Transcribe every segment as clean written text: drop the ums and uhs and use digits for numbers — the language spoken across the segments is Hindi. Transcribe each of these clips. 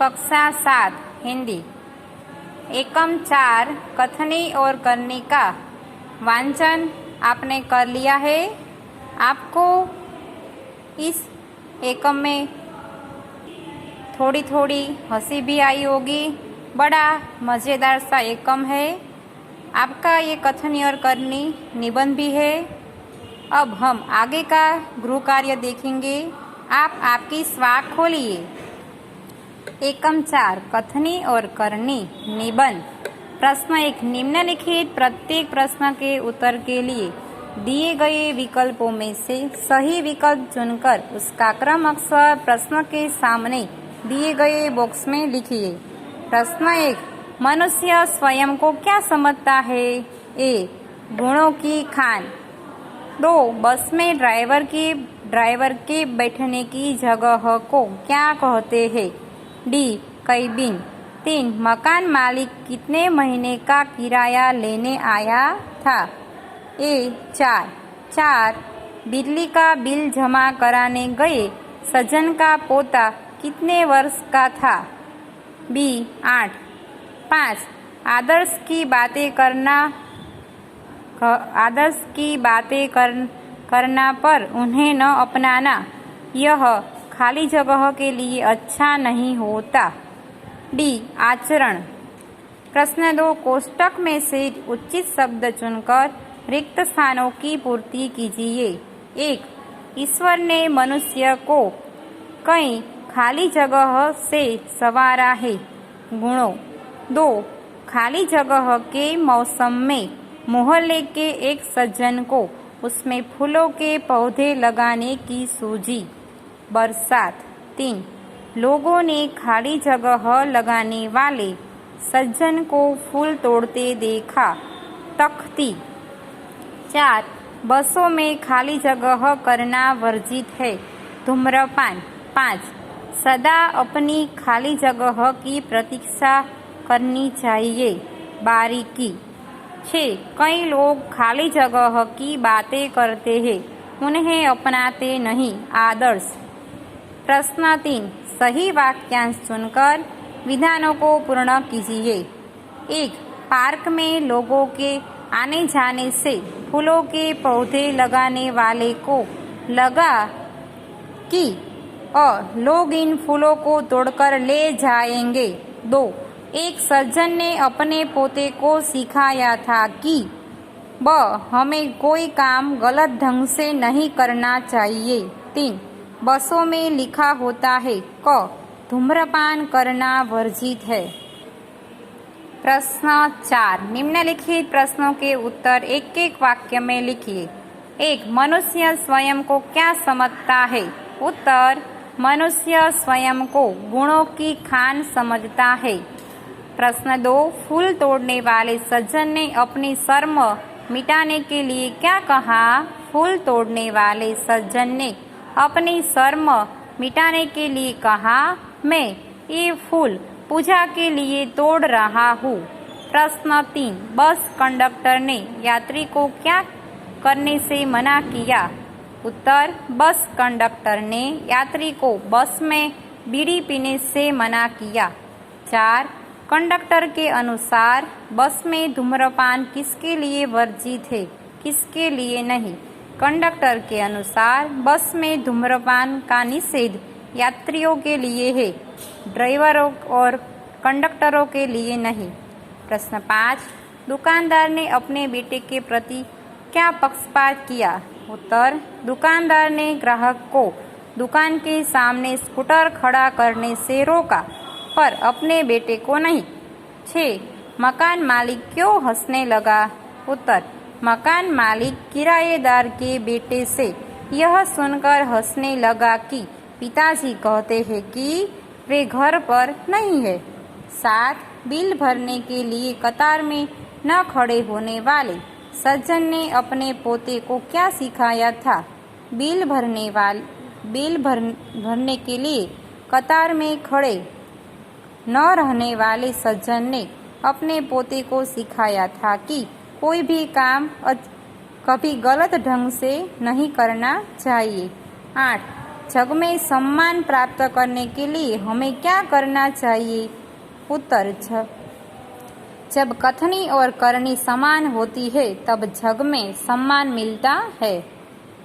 कक्षा 7 हिंदी एकम 4 कथनी और करनी का वांचन आपने कर लिया है। आपको इस एकम में थोड़ी थोड़ी हंसी भी आई होगी। बड़ा मज़ेदार सा एकम है। आपका ये कथनी और करनी निबंध भी है। अब हम आगे का गृह कार्य देखेंगे। आप आपकी स्वाक खोलिए। एकम 4 कथनी और करनी निबंध। प्रश्न 1 निम्नलिखित प्रत्येक प्रश्न के उत्तर के लिए दिए गए विकल्पों में से सही विकल्प चुनकर उसका क्रम अक्षर प्रश्न के सामने दिए गए बॉक्स में लिखिए। प्रश्न 1 मनुष्य स्वयं को क्या समझता है? ए गुणों की खान। 2 बस में ड्राइवर के बैठने की जगह को क्या कहते हैं? D cabin. 3 मकान मालिक कितने महीने का किराया लेने आया था? ए 4 बिजली का बिल जमा कराने गए सज्जन का पोता कितने वर्ष का था? बी 8। 5 आदर्श की बातें करना पर उन्हें न अपनाना, यह खाली जगह के लिए अच्छा नहीं होता। डी आचरण। प्रश्न 2 कोष्टक में से उचित शब्द चुनकर रिक्त स्थानों की पूर्ति कीजिए। 1 ईश्वर ने मनुष्य को कई खाली जगह से संवारा है। गुणों। 2 खाली जगह के मौसम में मोहल्ले के एक सज्जन को उसमें फूलों के पौधे लगाने की सूझी। बरसात। 3 लोगों ने खाली जगह लगाने वाले सज्जन को फूल तोड़ते देखा। तख्ती। 4 बसों में खाली जगह करना वर्जित है। धूम्रपान। 5 सदा अपनी खाली जगह की प्रतीक्षा करनी चाहिए। बारीकी। 6 कई लोग खाली जगह की बातें करते हैं, उन्हें अपनाते नहीं। आदर्श। प्रश्न 3 सही वाक्यांश चुनकर विधानों को पूर्ण कीजिए। 1 पार्क में लोगों के आने जाने से फूलों के पौधे लगाने वाले को लगा कि लोग इन फूलों को तोड़कर ले जाएंगे। 2 एक सज्जन ने अपने पोते को सिखाया था कि हमें कोई काम गलत ढंग से नहीं करना चाहिए। 3 बसों में लिखा होता है क धूम्रपान करना वर्जित है। प्रश्न 4 निम्नलिखित प्रश्नों के उत्तर एक एक वाक्य में लिखिए। 1 मनुष्य स्वयं को क्या समझता है? उत्तर मनुष्य स्वयं को गुणों की खान समझता है। प्रश्न 2 फूल तोड़ने वाले सज्जन ने अपनी शर्म मिटाने के लिए क्या कहा? फूल तोड़ने वाले सज्जन ने अपनी शर्म मिटाने के लिए कहा, मैं ये फूल पूजा के लिए तोड़ रहा हूँ। प्रश्न 3 बस कंडक्टर ने यात्री को क्या करने से मना किया? उत्तर बस कंडक्टर ने यात्री को बस में बीड़ी पीने से मना किया। 4 कंडक्टर के अनुसार बस में धूम्रपान किसके लिए वर्जित है, किसके लिए नहीं? कंडक्टर के अनुसार बस में धूम्रपान का निषेध यात्रियों के लिए है, ड्राइवरों और कंडक्टरों के लिए नहीं। प्रश्न 5 दुकानदार ने अपने बेटे के प्रति क्या पक्षपात किया? उत्तर दुकानदार ने ग्राहक को दुकान के सामने स्कूटर खड़ा करने से रोका, पर अपने बेटे को नहीं। 6 मकान मालिक क्यों हंसने लगा? उत्तर मकान मालिक किराएदार के बेटे से यह सुनकर हंसने लगा कि पिताजी कहते हैं कि वे घर पर नहीं है। 7 बिल भरने के लिए कतार में न खड़े होने वाले सज्जन ने अपने पोते को क्या सिखाया था? बिल भरने के लिए कतार में खड़े न रहने वाले सज्जन ने अपने पोते को सिखाया था कि कोई भी काम कभी गलत ढंग से नहीं करना चाहिए। 8 जग में सम्मान प्राप्त करने के लिए हमें क्या करना चाहिए? उत्तर, जब कथनी और करनी समान होती है तब जग में सम्मान मिलता है।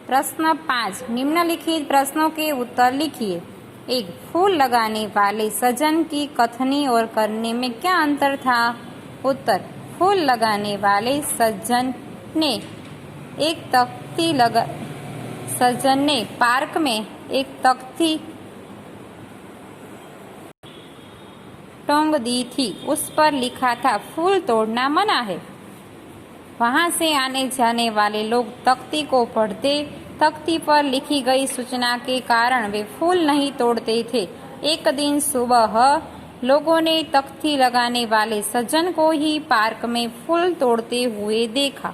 प्रश्न 5, निम्नलिखित प्रश्नों के उत्तर लिखिए। 1, फूल लगाने वाले सज्जन की कथनी और करनी में क्या अंतर था? उत्तर, फूल लगाने वाले सज्जन ने पार्क में एक तख्ती टंग दी थी। उस पर लिखा था फूल तोड़ना मना है। वहां से आने जाने वाले लोग तख्ती को पढ़ते। तख्ती पर लिखी गई सूचना के कारण वे फूल नहीं तोड़ते थे। एक दिन सुबह लोगों ने तख्ती लगाने वाले सज्जन को ही पार्क में फूल तोड़ते हुए देखा।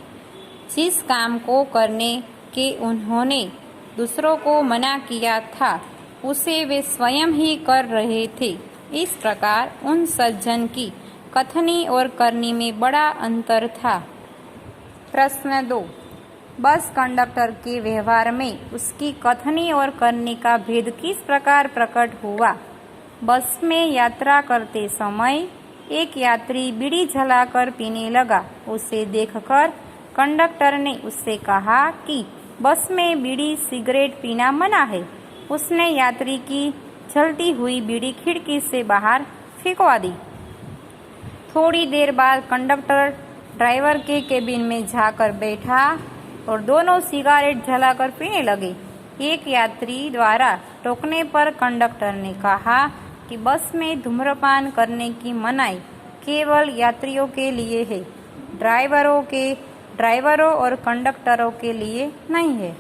जिस काम को करने के उन्होंने दूसरों को मना किया था उसे वे स्वयं ही कर रहे थे। इस प्रकार उन सज्जन की कथनी और करनी में बड़ा अंतर था। प्रश्न 2, बस कंडक्टर के व्यवहार में उसकी कथनी और करनी का भेद किस प्रकार प्रकट हुआ? बस में यात्रा करते समय एक यात्री बीड़ी जलाकर पीने लगा। उसे देखकर कंडक्टर ने उससे कहा कि बस में बीड़ी सिगरेट पीना मना है। उसने यात्री की जलती हुई बीड़ी खिड़की से बाहर फेंकवा दी। थोड़ी देर बाद कंडक्टर ड्राइवर के केबिन में जाकर बैठा और दोनों सिगारेट जलाकर पीने लगे। एक यात्री द्वारा टोकने पर कंडक्टर ने कहा कि बस में धूम्रपान करने की मनाही केवल यात्रियों के लिए है, ड्राइवरों और कंडक्टरों के लिए नहीं है।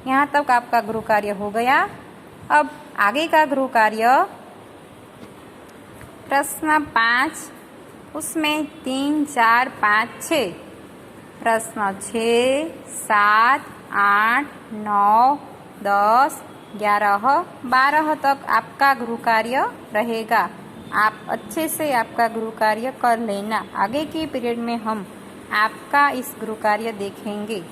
यहाँ तक आपका गृह कार्य हो गया। अब आगे का गृह कार्य प्रश्न 5, उसमें 3, 4, 5, 6। प्रश्न 6, 7, 8, 9, 10, 11, 12 तक आपका गृह कार्य रहेगा। आप अच्छे से आपका गृह कार्य कर लेना। आगे की पीरियड में हम आपका इस गृह कार्य देखेंगे।